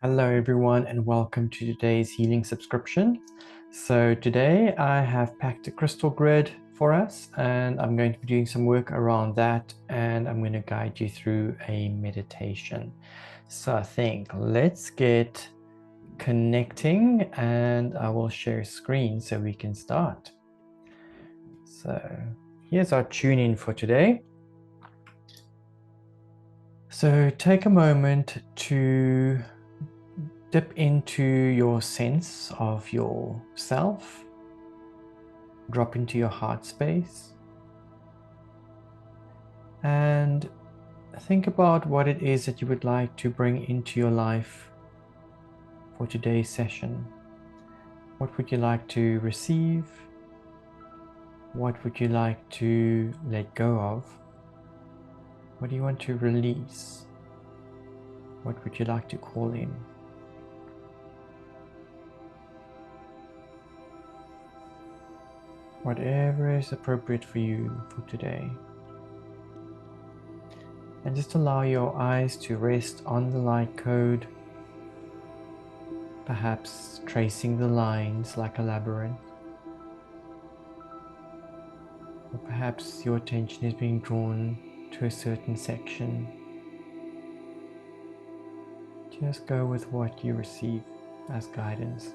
Hello everyone and welcome to today's healing subscription. So today I have packed a crystal grid for us and I'm going to be doing some work around that and I'm going to guide you through a meditation. So I think let's get connecting and I will share screen so we can start. So here's our tune in for today. So take a moment to dip into your sense of yourself, drop into your heart space, and think about what it is that you would like to bring into your life for today's session. What would you like to receive? What would you like to let go of? What do you want to release? What would you like to call in? Whatever is appropriate for you for today. And just allow your eyes to rest on the light code, perhaps tracing the lines like a labyrinth. Or perhaps your attention is being drawn to a certain section. Just go with what you receive as guidance.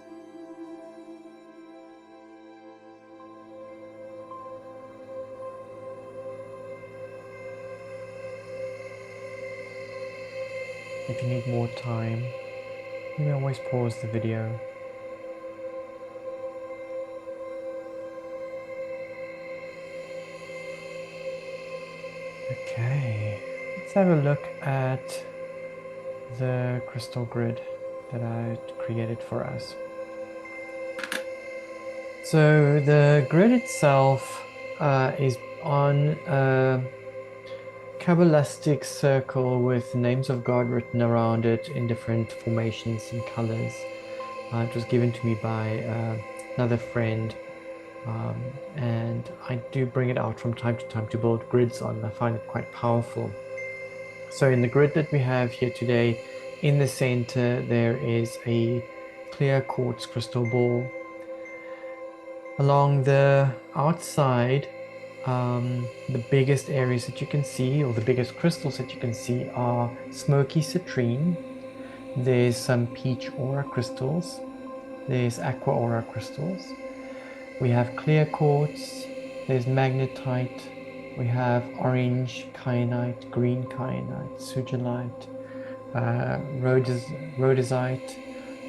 If you need more time, you may always pause the video. Okay, let's have a look at the crystal grid that I created for us. So the grid itself is on a kabbalistic circle with names of God written around it in different formations and colors. It was given to me by another friend, and I do bring it out from time to time to build grids on. I find it quite powerful. So in the grid that we have here today, in the center there is a clear quartz crystal ball. Along the outside, the biggest areas that you can see, or the biggest crystals that you can see, are smoky citrine. There's some peach aura crystals. There's aqua aura crystals. We have clear quartz. There's magnetite. We have orange kyanite, green kyanite, sugilite, rhodesite,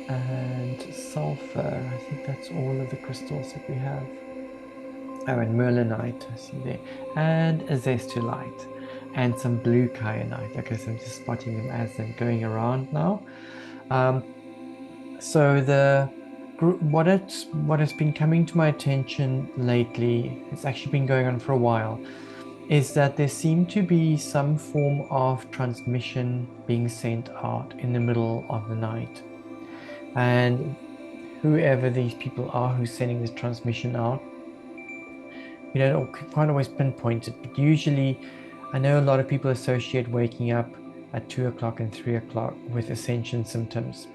and sulfur. I think that's all of the crystals that we have. Oh, and merlinite, I see there, and azestolite, and some blue kyanite. Okay, so I'm just spotting them as they're going around now. So what has been coming to my attention lately, it's actually been going on for a while, is that there seemed to be some form of transmission being sent out in the middle of the night, and whoever these people are who's sending this transmission out, you don't quite always pinpoint it, but usually I know a lot of people associate waking up at 2 o'clock and 3 o'clock with Ascension symptoms.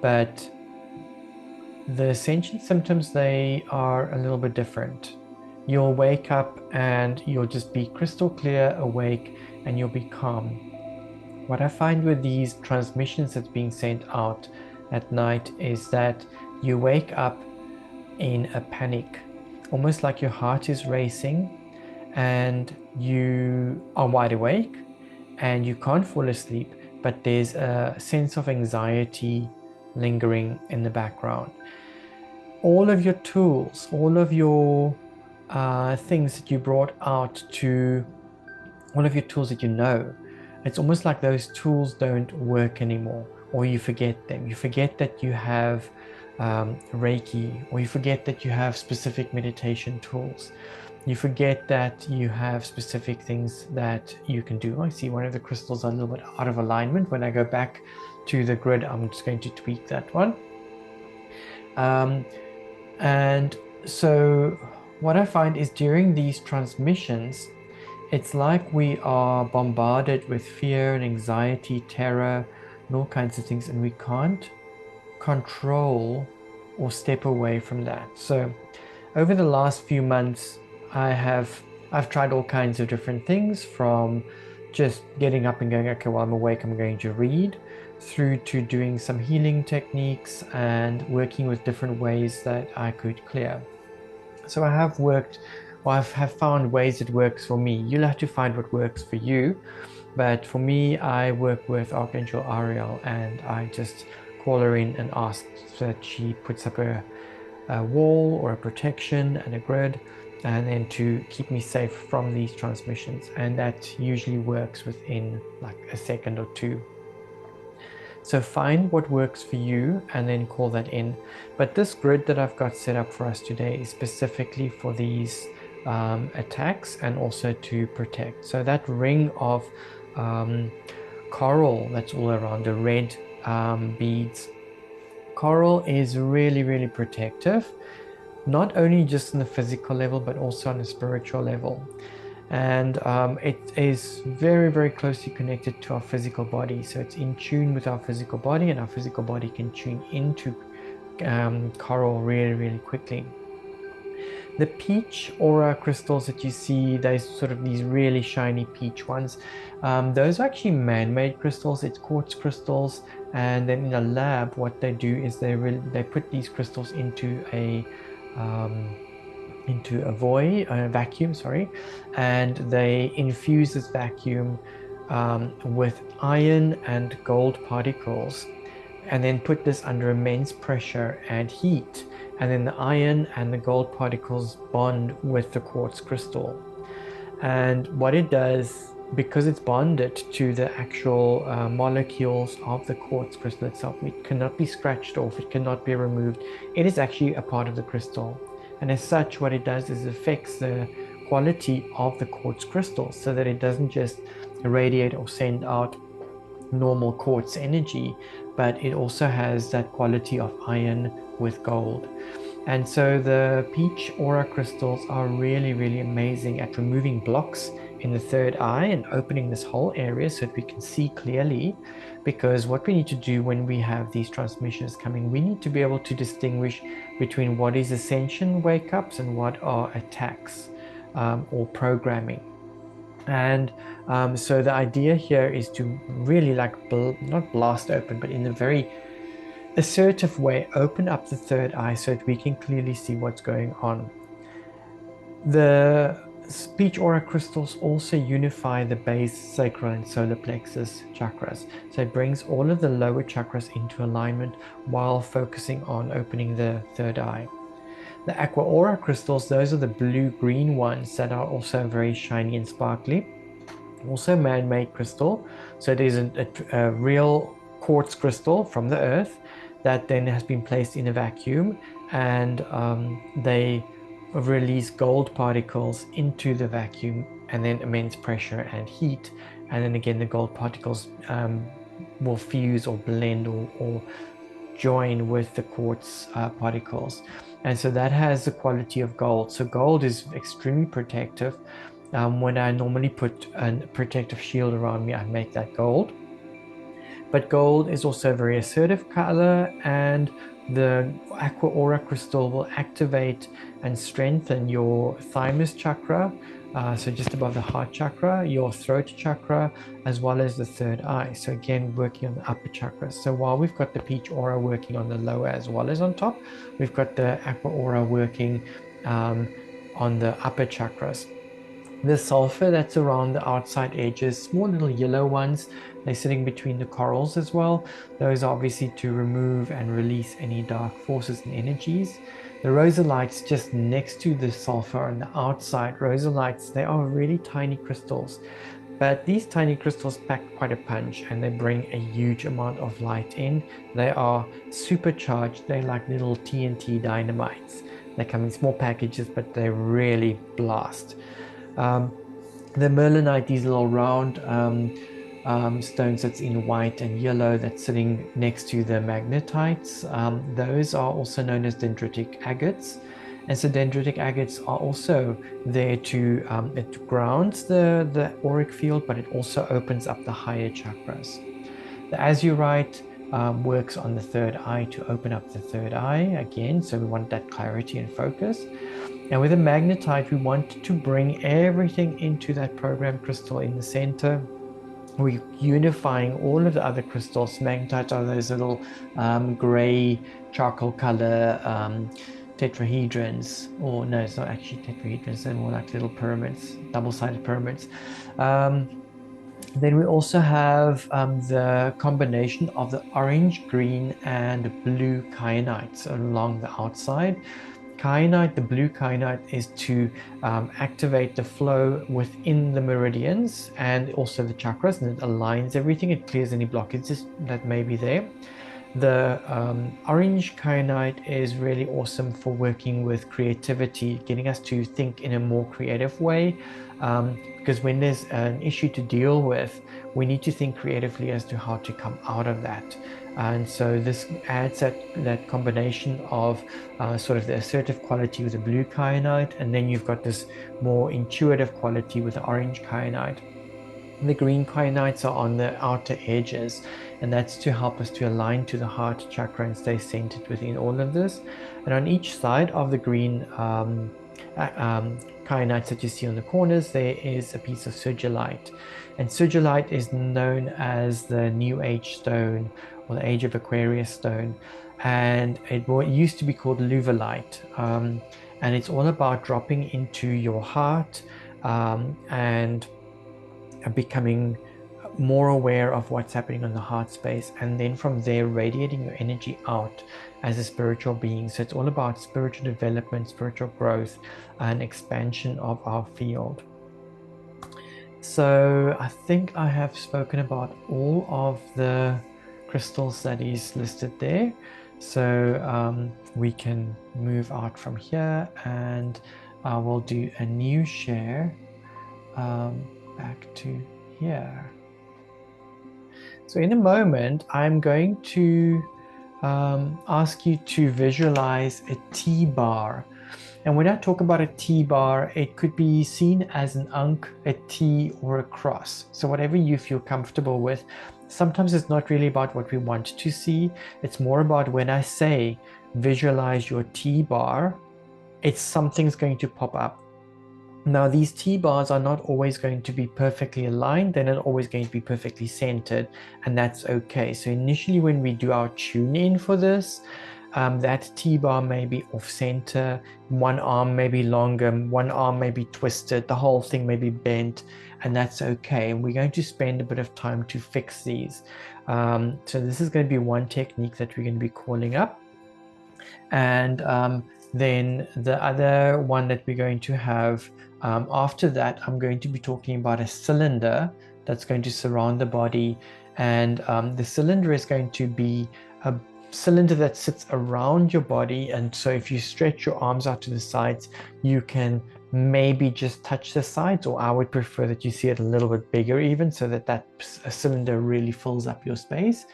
But the Ascension symptoms, they are a little bit different. You'll wake up and you'll just be crystal clear awake and you'll be calm. What I find with these transmissions that's being sent out at night is that you wake up in a panic, almost like your heart is racing and you are wide awake and you can't fall asleep, but there's a sense of anxiety lingering in the background. All of your tools, all of your things that you brought out to, all of your tools that you know, it's almost like those tools don't work anymore, or you forget them. You forget that you have Reiki, or you forget that you have specific meditation tools. You forget that you have specific things that you can do. I see one of the crystals are a little bit out of alignment. When I go back to the grid, I'm just going to tweak that one. And so what I find is during these transmissions, it's like we are bombarded with fear and anxiety, terror, and all kinds of things, and we can't control or step away from that. So over the last few months, I've tried all kinds of different things, from just getting up and going, okay, while I'm awake, I'm going to read, through to doing some healing techniques and working with different ways that I could clear. So I have worked, or I have found ways that works for me. You'll have to find what works for you. But for me, I work with Archangel Ariel, and I just call her in and ask that she puts up a wall or a protection and a grid, and then to keep me safe from these transmissions. And that usually works within like a second or two. So find what works for you and then call that in. But this grid that I've got set up for us today is specifically for these attacks and also to protect. So that ring of coral that's all around, the red beads. Coral is really, really protective, not only just on the physical level, but also on a spiritual level. And it is very, very closely connected to our physical body. So it's in tune with our physical body, and our physical body can tune into coral really, really quickly. The peach aura crystals that you see, those sort of these really shiny peach ones, those are actually man-made crystals. It's quartz crystals, and then in a lab, what they do is they put these crystals into a vacuum, and they infuse this vacuum with iron and gold particles, and then put this under immense pressure and heat, and then the iron and the gold particles bond with the quartz crystal. And what it does, because it's bonded to the actual molecules of the quartz crystal itself, it cannot be scratched off, it cannot be removed. It is actually a part of the crystal. And as such, what it does is affects the quality of the quartz crystal, so that it doesn't just radiate or send out normal quartz energy, but it also has that quality of iron with gold. And so the peach aura crystals are really, really amazing at removing blocks in the third eye and opening this whole area so that we can see clearly. Because what we need to do when we have these transmissions coming, we need to be able to distinguish between what is ascension wake-ups and what are attacks or programming. And so the idea here is to really not blast open, but in a very assertive way, open up the third eye so that we can clearly see what's going on. The peach aura crystals also unify the base, sacral, and solar plexus chakras. So it brings all of the lower chakras into alignment while focusing on opening the third eye. The aqua aura crystals, those are the blue-green ones that are also very shiny and sparkly. Also man-made crystal. So it is a real quartz crystal from the earth that then has been placed in a vacuum, and they release gold particles into the vacuum, and then immense pressure and heat, and then again the gold particles will fuse or blend or join with the quartz particles, and so that has the quality of gold. So gold is extremely protective. When I normally put a protective shield around me, I make that gold. But gold is also a very assertive color, and the aqua aura crystal will activate and strengthen your thymus chakra, so just above the heart chakra, your throat chakra, as well as the third eye. So again, working on the upper chakras. So while we've got the peach aura working on the lower as well as on top, we've got the aqua aura working on the upper chakras. The sulfur that's around the outside edges, small little yellow ones, they're sitting between the corals as well. Those are obviously to remove and release any dark forces and energies. The rosolites just next to the sulfur on the outside, rosolites, they are really tiny crystals. But these tiny crystals pack quite a punch, and they bring a huge amount of light in. They are supercharged. They're like little TNT dynamites. They come in small packages, but they really blast. The merlinite, these little round stones that's in white and yellow that's sitting next to the magnetites, those are also known as dendritic agates. And so dendritic agates are also there to, it grounds the auric field, but it also opens up the higher chakras. The azurite works on the third eye to open up the third eye again, so we want that clarity and focus. And with the magnetite, we want to bring everything into that program crystal in the center. We're unifying all of the other crystals. Magnetites are those little gray charcoal color tetrahedrons, or no, it's not actually tetrahedrons, they're more like little pyramids, double-sided pyramids. Then we also have the combination of the orange, green, and blue kyanites along the outside. Kyanite, the blue kyanite, is to activate the flow within the meridians and also the chakras, and it aligns everything. It clears any blockages that may be there. The orange kyanite is really awesome for working with creativity, getting us to think in a more creative way. Because when there's an issue to deal with, we need to think creatively as to how to come out of that. And so this adds that combination of sort of the assertive quality with the blue kyanite, and then you've got this more intuitive quality with the orange kyanite. The green kyanites are on the outer edges, and that's to help us to align to the heart chakra and stay centered within all of this. And on each side of the green kyanites that you see on the corners, there is a piece of sodalite. And sodalite is known as the New Age stone, or the Age of Aquarius stone. And it used to be called luvalite. And it's all about dropping into your heart and becoming more aware of what's happening on the heart space, and then from there radiating your energy out as a spiritual being. So it's all about spiritual development, spiritual growth, and expansion of our field. So I think I have spoken about all of the crystals that is listed there. So we can move out from here, and I will do a new share back to here. So in a moment, I'm going to ask you to visualize a T-bar. And when I talk about a T-bar, it could be seen as an ankh, a T, or a cross. So whatever you feel comfortable with. Sometimes it's not really about what we want to see. It's more about when I say visualize your T-bar, something's going to pop up. Now, these T-bars are not always going to be perfectly aligned. They're not always going to be perfectly centered, and that's okay. So initially, when we do our tune in for this, that T-bar may be off center, one arm may be longer, one arm may be twisted, the whole thing may be bent, and that's okay. And we're going to spend a bit of time to fix these. So this is going to be one technique that we're going to be calling up. And then the other one that we're going to have after that, I'm going to be talking about a cylinder that's going to surround the body. And the cylinder is going to be a cylinder that sits around your body. And so if you stretch your arms out to the sides, you can maybe just touch the sides, or I would prefer that you see it a little bit bigger even, so that cylinder really fills up your space.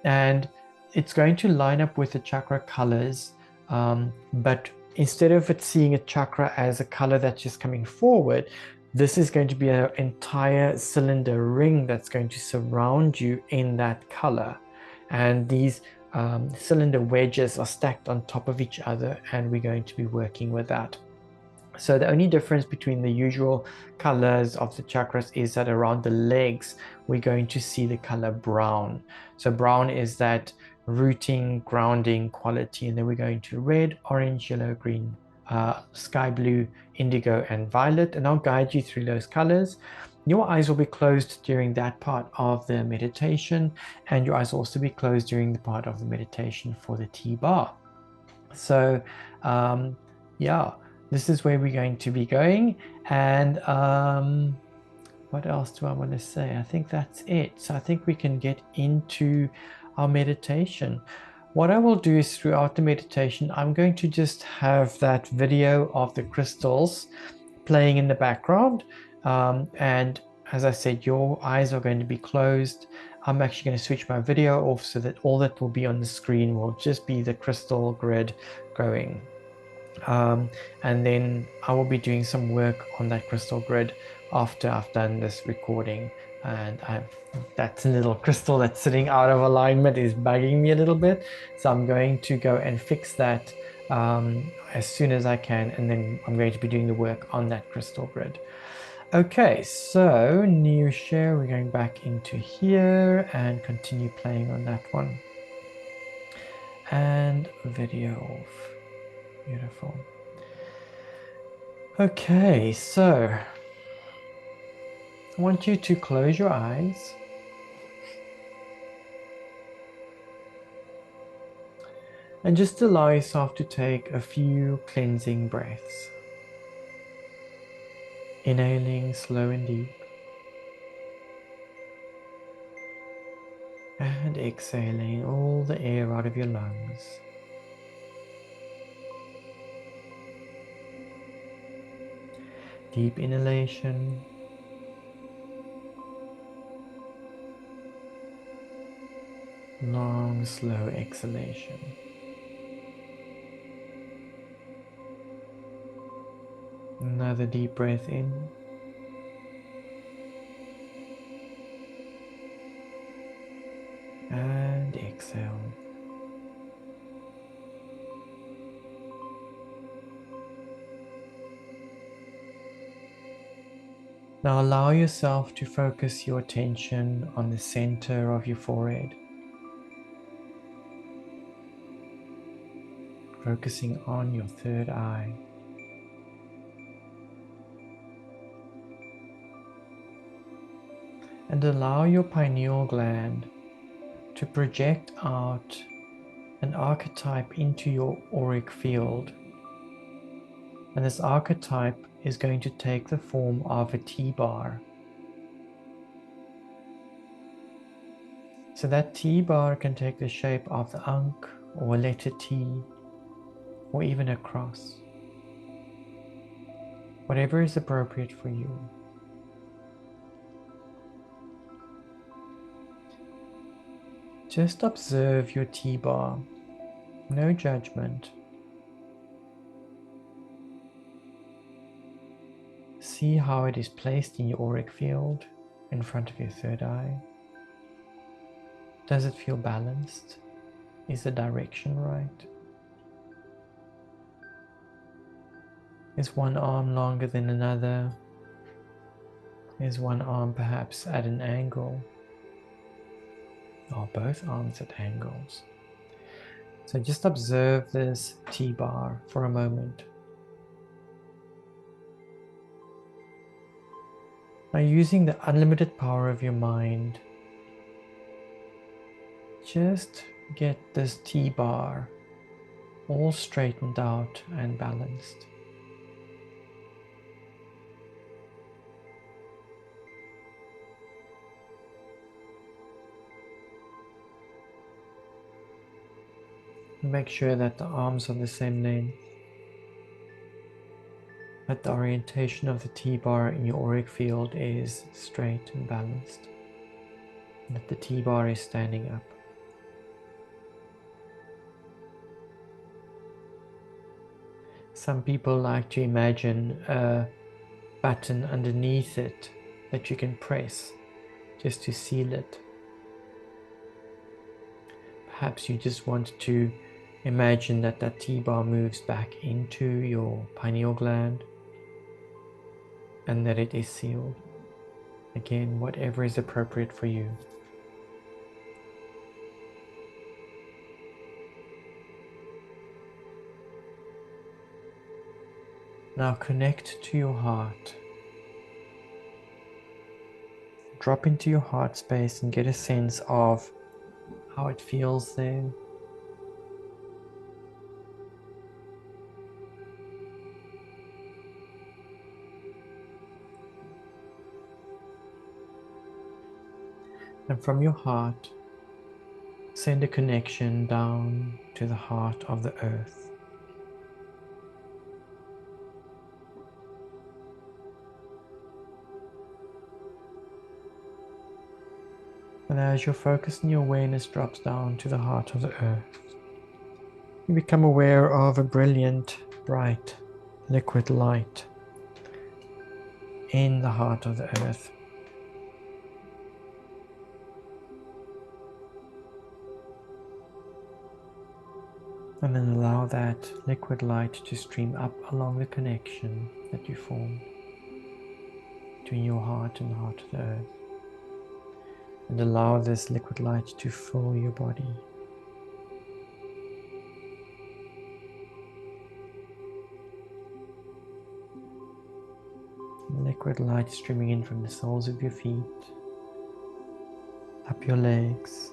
And it's going to line up with the chakra colors, but instead of it seeing a chakra as a color that's just coming forward, this is going to be an entire cylinder ring that's going to surround you in that color. And these cylinder wedges are stacked on top of each other, and we're going to be working with that. So the only difference between the usual colors of the chakras is that around the legs, we're going to see the color brown. So brown is that rooting, grounding quality. And then we're going to red, orange, yellow, green, sky blue, indigo, and violet. And I'll guide you through those colors. Your eyes will be closed during that part of the meditation, and your eyes will also be closed during the part of the meditation for the T-bar. So yeah, this is where we're going to be going. And what else do I want to say? I think that's it. So I think we can get into our meditation. What I will do is throughout the meditation, I'm going to just have that video of the crystals playing in the background. And as I said, your eyes are going to be closed. I'm actually going to switch my video off so that all that will be on the screen will just be the crystal grid going. And then I will be doing some work on that crystal grid after I've done this recording. and that's a little crystal that's sitting out of alignment is bugging me a little bit. So I'm going to go and fix that as soon as I can, and then I'm going to be doing the work on that crystal grid. Okay, so new share, we're going back into here and continue playing on that one. And video off. Beautiful. Okay, so I want you to close your eyes and just allow yourself to take a few cleansing breaths. Inhaling slow and deep. And exhaling all the air out of your lungs. Deep inhalation. Long, slow exhalation. Another deep breath in. And exhale. Now allow yourself to focus your attention on the center of your forehead. Focusing on your third eye. And allow your pineal gland to project out an archetype into your auric field. And this archetype is going to take the form of a T-bar. So that T-bar can take the shape of the Ankh or a letter T or even a cross. Whatever is appropriate for you. Just observe your T-bar, no judgment. See how it is placed in your auric field in front of your third eye. Does it feel balanced? Is the direction right? Is one arm longer than another? Is one arm perhaps at an angle? Or both arms at angles? So just observe this T-bar for a moment. Now, using the unlimited power of your mind, just get this T-bar all straightened out and balanced. Make sure that the arms are the same length, that the orientation of the T-bar in your auric field is straight and balanced, and that the T-bar is standing up. Some people like to imagine a button underneath it that you can press just to seal it. Perhaps you just want to imagine that that T-bar moves back into your pineal gland and that it is sealed. Again, whatever is appropriate for you. Now connect to your heart. Drop into your heart space and get a sense of how it feels there. And from your heart, send a connection down to the heart of the earth. And as your focus and your awareness drops down to the heart of the earth, you become aware of a brilliant, bright, liquid light in the heart of the earth. And then allow that liquid light to stream up along the connection that you formed between your heart and the heart of the earth. And allow this liquid light to fill your body. Liquid light streaming in from the soles of your feet, up your legs,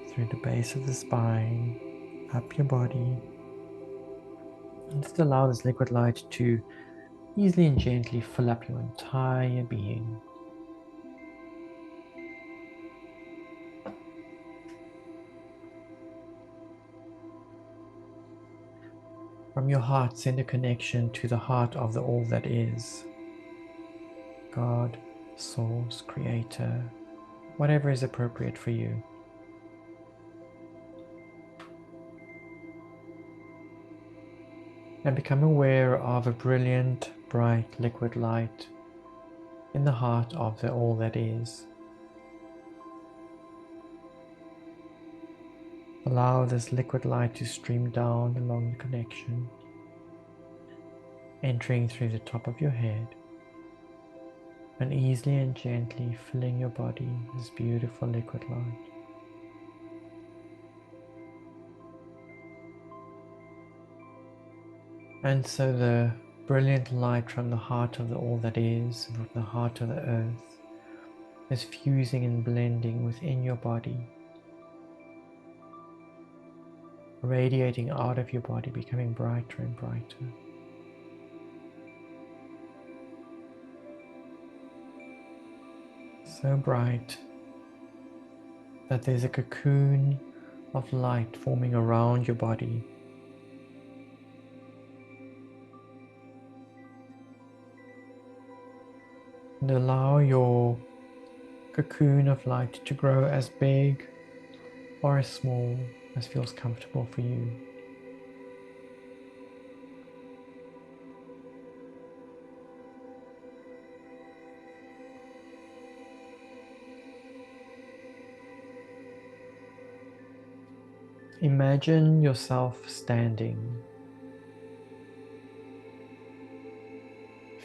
through the base of the spine, up your body. And just allow this liquid light to easily and gently fill up your entire being. From your heart, send a connection to the heart of the all that is. God, Source, Creator, whatever is appropriate for you. And become aware of a brilliant, bright liquid light in the heart of the all that is. Allow this liquid light to stream down along the connection, entering through the top of your head, and easily and gently filling your body with this beautiful liquid light. And so the brilliant light from the heart of the all that is, from the heart of the earth, is fusing and blending within your body, radiating out of your body, becoming brighter and brighter. So bright that there's a cocoon of light forming around your body. And allow your cocoon of light to grow as big or as small as feels comfortable for you. Imagine yourself standing,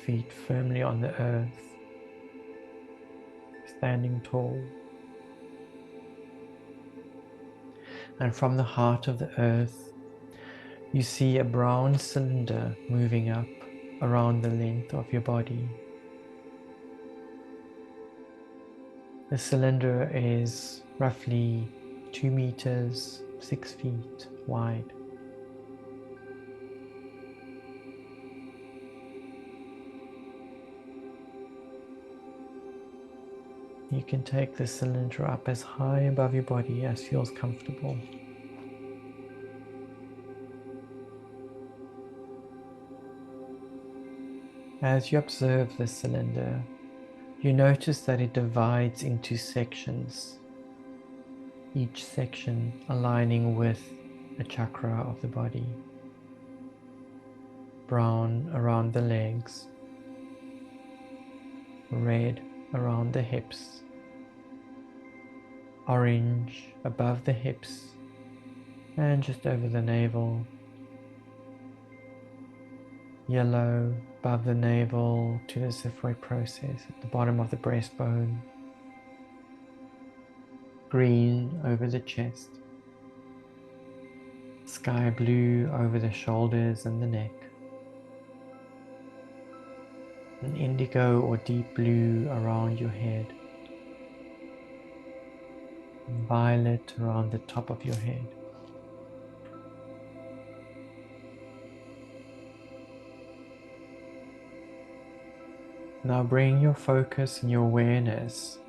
feet firmly on the earth, standing tall. And from the heart of the earth, you see a brown cylinder moving up around the length of your body. The cylinder is roughly 2 meters, 6 feet wide. You can take the cylinder up as high above your body as feels comfortable. As you observe the cylinder, you notice that it divides into sections, each section aligning with a chakra of the body. Brown around the legs, red around the hips, orange above the hips and just over the navel, yellow above the navel to the xiphoid process at the bottom of the breastbone, green over the chest, sky blue over the shoulders and the neck, an indigo or deep blue around your head, violet around the top of your head. Now bring your focus and your awareness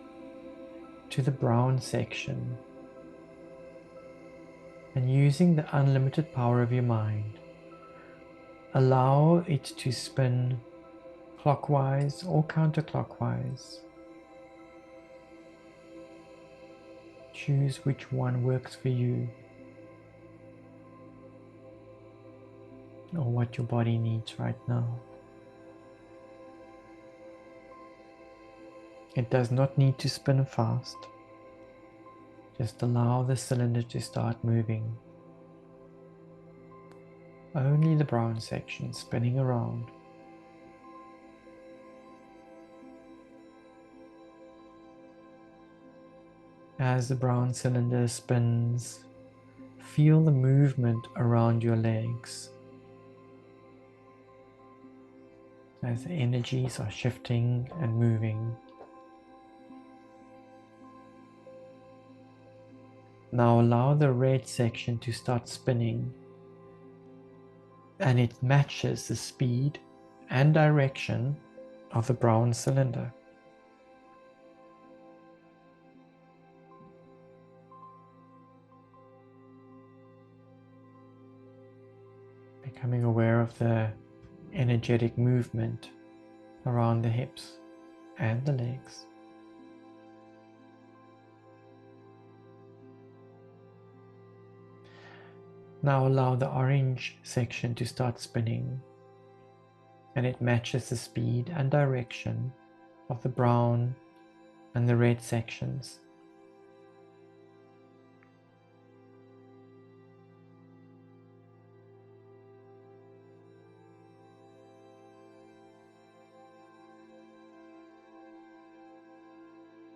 to the brown section, and using the unlimited power of your mind, allow it to spin clockwise or counterclockwise. Choose which one works for you or what your body needs right now. It does not need to spin fast. Just allow the cylinder to start moving. only the brown section spinning around. As the brown cylinder spins, feel the movement around your legs as the energies are shifting and moving. Now allow the red section to start spinning, and it matches the speed and direction of the brown cylinder. Becoming aware of the energetic movement around the hips and the legs. Now allow the orange section to start spinning, and it matches the speed and direction of the brown and the red sections.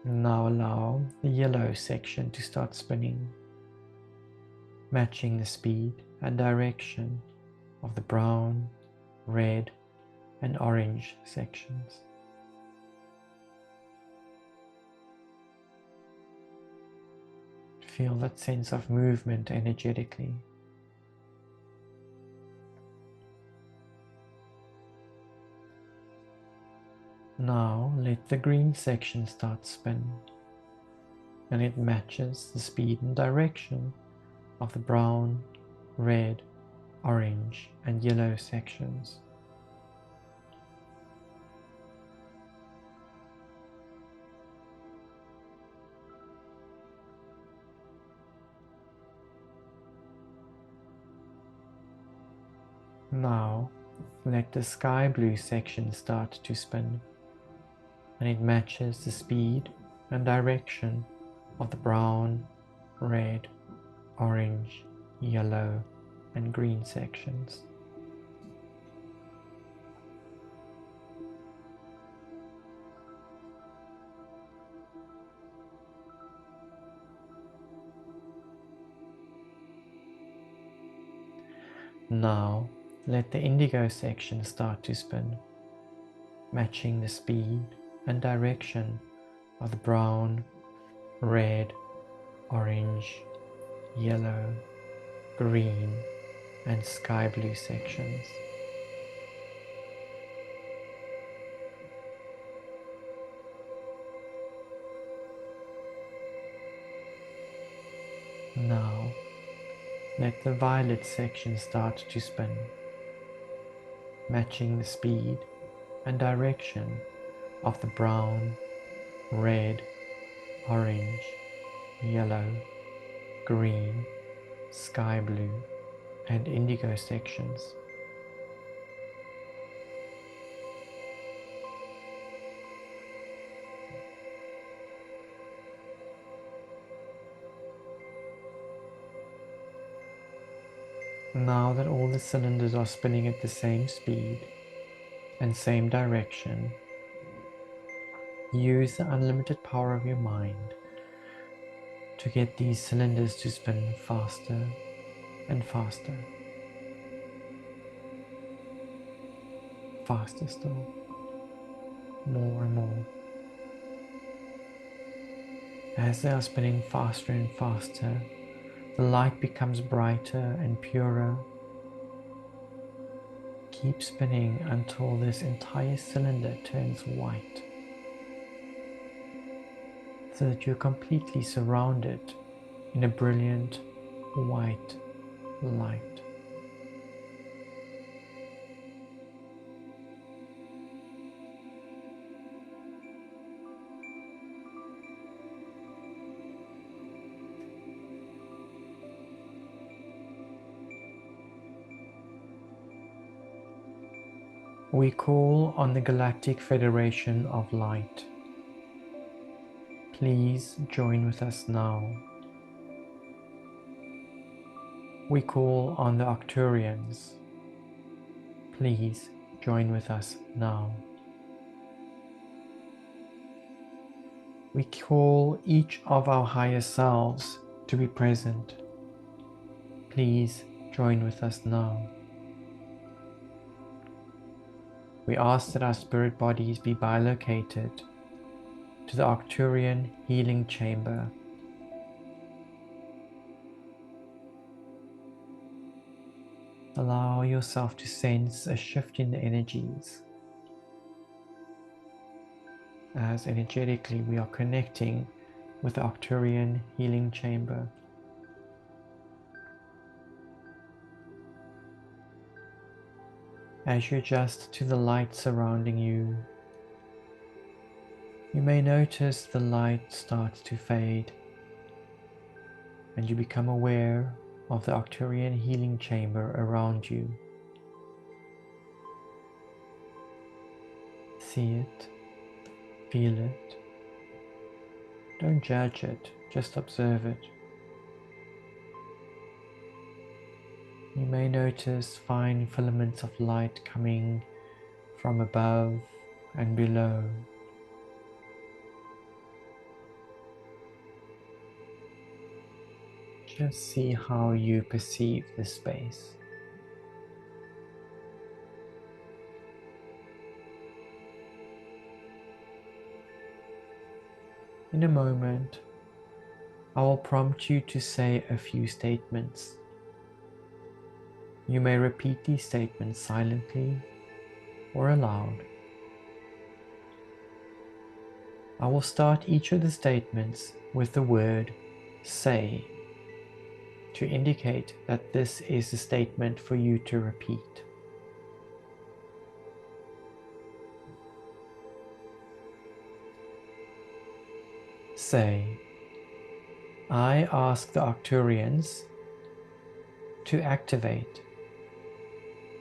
Now allow the yellow section to start spinning, matching the speed and direction of the brown, red, and orange sections. Feel that sense of movement energetically. Now let the green section start spin, and it matches the speed and direction of the brown, red, orange, and yellow sections. Now let the sky blue section start to spin, and it matches the speed and direction of the brown, red, orange, yellow, and green sections. Now let the indigo section start to spin, matching the speed and direction of the brown, red, orange, yellow, green, and sky blue sections. Now let the violet section start to spin, matching the speed and direction of the brown, red, orange, yellow, green, sky blue, and indigo sections. Now that all the cylinders are spinning at the same speed and same direction, use the unlimited power of your mind to get these cylinders to spin faster and faster. Faster still. More and more. As they are spinning faster and faster, the light becomes brighter and purer. Keep spinning until this entire cylinder turns white, so that you're completely surrounded in a brilliant white light. We call on the Galactic Federation of Light. Please join with us now. We call on the Arcturians Please join with us now. We call each of our higher selves to be present. Please join with us now. We ask that our spirit bodies be bilocated to the Arcturian Healing Chamber. Allow yourself to sense a shift in the energies, as energetically we are connecting with the Arcturian Healing Chamber. As you adjust to the light surrounding you, you may notice the light starts to fade, and you become aware of the Arcturian Healing Chamber around you. See it, feel it. Don't judge it, just observe it. You may notice fine filaments of light coming from above and below. Just see how you perceive this space. In a moment, I will prompt you to say a few statements. You may repeat these statements silently or aloud. I will start each of the statements with the word "say" to indicate that this is a statement for you to repeat. Say, I ask the Arcturians to activate,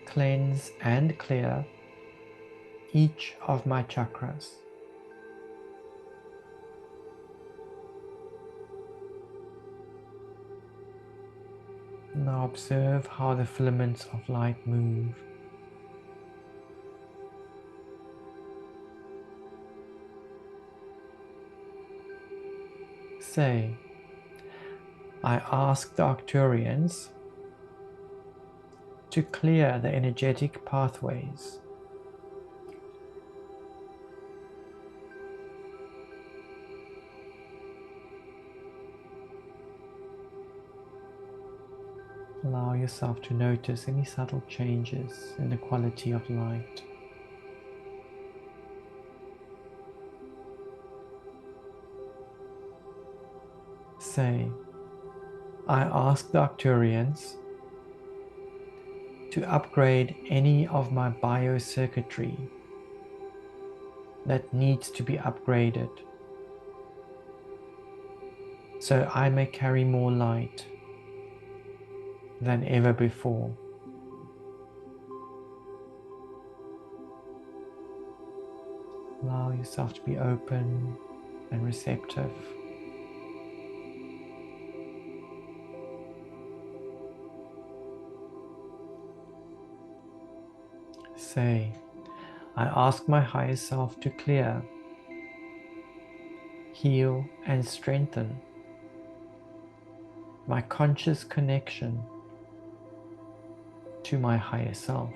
cleanse and clear each of my chakras. Now observe how the filaments of light move. Say, I ask the Arcturians to clear the energetic pathways. Allow yourself to notice any subtle changes in the quality of light. Say, I ask the Arcturians to upgrade any of my biocircuitry that needs to be upgraded, so I may carry more light than ever before. Allow yourself to be open and receptive. Say, I ask my higher self to clear, heal, and strengthen my conscious connection to my higher self,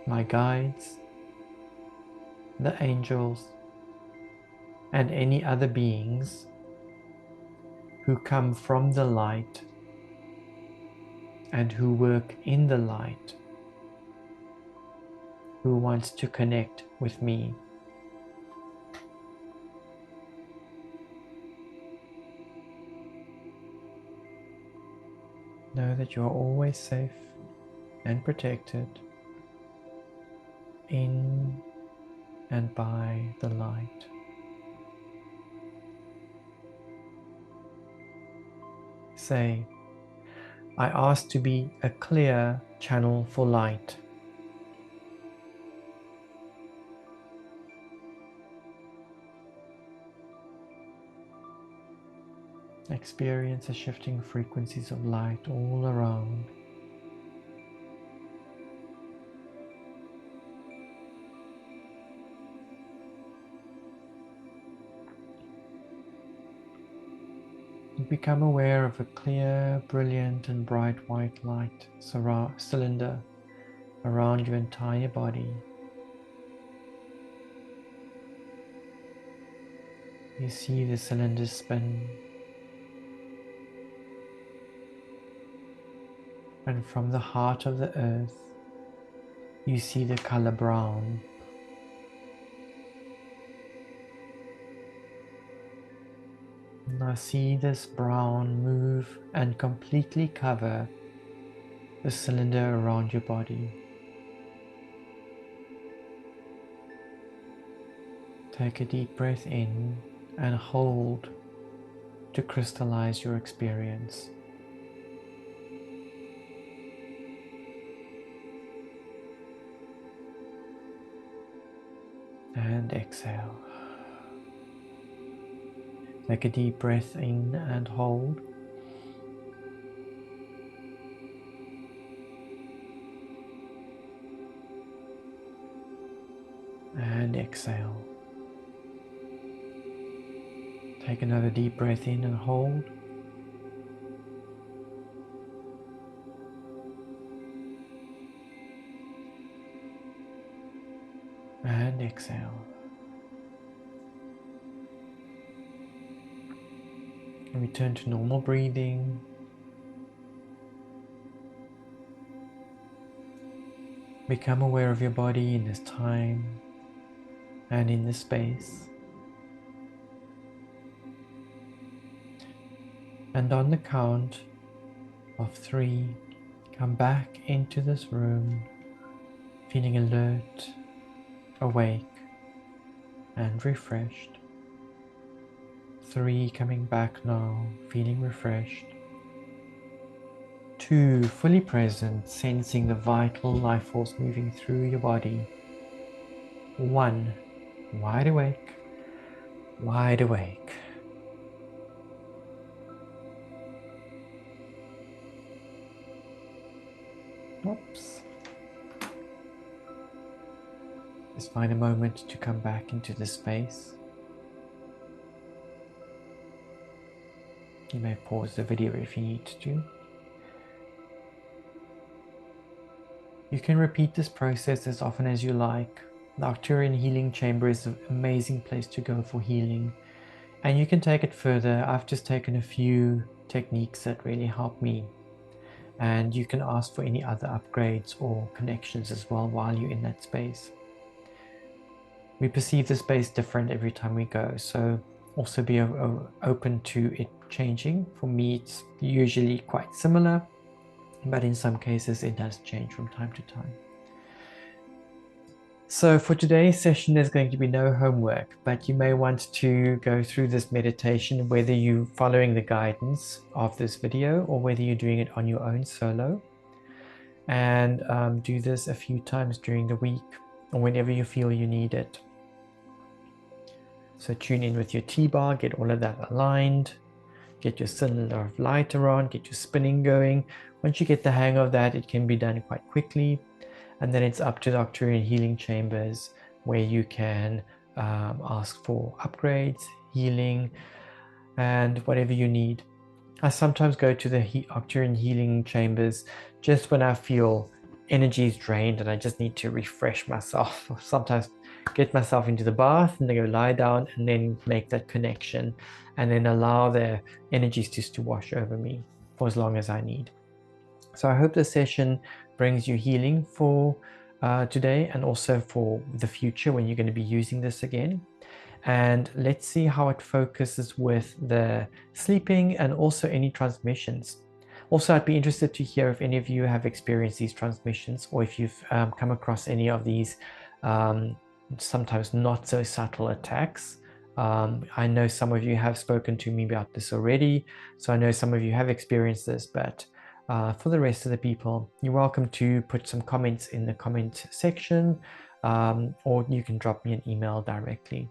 my guides, the angels, and any other beings who come from the light and who work in the light, who wants to connect with me. Know that you are always safe and protected in and by the light. Say, I ask to be a clear channel for light. Experience the shifting frequencies of light all around. become aware of a clear, brilliant, and bright white light cylinder around your entire body. You see the cylinder spin, and from the heart of the earth, you see the color brown. Now see this brown move and completely cover the cylinder around your body. Take a deep breath in and hold to crystallize your experience. And exhale. Take a deep breath in and hold. And exhale. Take another deep breath in and hold. And exhale. And return to normal breathing. Become aware of your body in this time and in this space. And on the count of 3, come back into this room feeling alert, awake, and refreshed. 3, coming back now, feeling refreshed. 2, fully present, sensing the vital life force moving through your body. 1, wide awake, wide awake. Oops. Just find a moment to come back into the space. You may pause the video if you need to. You can repeat this process as often as you like. The Arcturian Healing Chamber is an amazing place to go for healing. And you can take it further. I've just taken a few techniques that really help me. And you can ask for any other upgrades or connections as well while you're in that space. We perceive the space different every time we go, so also be open to it changing. For me, it's usually quite similar, but in some cases it does change from time to time. So for today's session, there's going to be no homework, but you may want to go through this meditation, whether you're following the guidance of this video or whether you're doing it on your own solo. And do this a few times during the week or whenever you feel you need it. So tune in with your T-bar, get all of that aligned, get your cylinder of light around, get your spinning going. Once you get the hang of that, it can be done quite quickly. And then it's up to the Arcturian Healing Chambers, where you can ask for upgrades, healing, and whatever you need. I sometimes go to the Arcturian Healing Chambers just when I feel energy is drained and I just need to refresh myself. Sometimes get myself into the bath and then go lie down and then make that connection and then allow the energies just to wash over me for as long as I need. So I hope this session brings you healing for today and also for the future when you're going to be using this again. And let's see how it focuses with the sleeping and also any transmissions. Also, I'd be interested to hear if any of you have experienced these transmissions or if you've come across any of these sometimes not so subtle attacks. I know some of you have spoken to me about this already, so I know some of you have experienced this, but for the rest of the people, you're welcome to put some comments in the comment section, or you can drop me an email directly.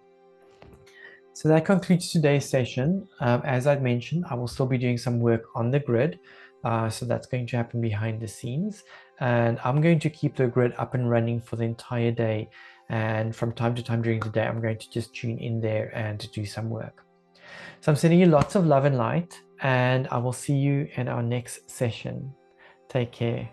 So that concludes today's session. As I've mentioned, I will still be doing some work on the grid. So that's going to happen behind the scenes. And I'm going to keep the grid up and running for the entire day. And from time to time during the day, I'm going to just tune in there and do some work. So I'm sending you lots of love and light, and I will see you in our next session. Take care.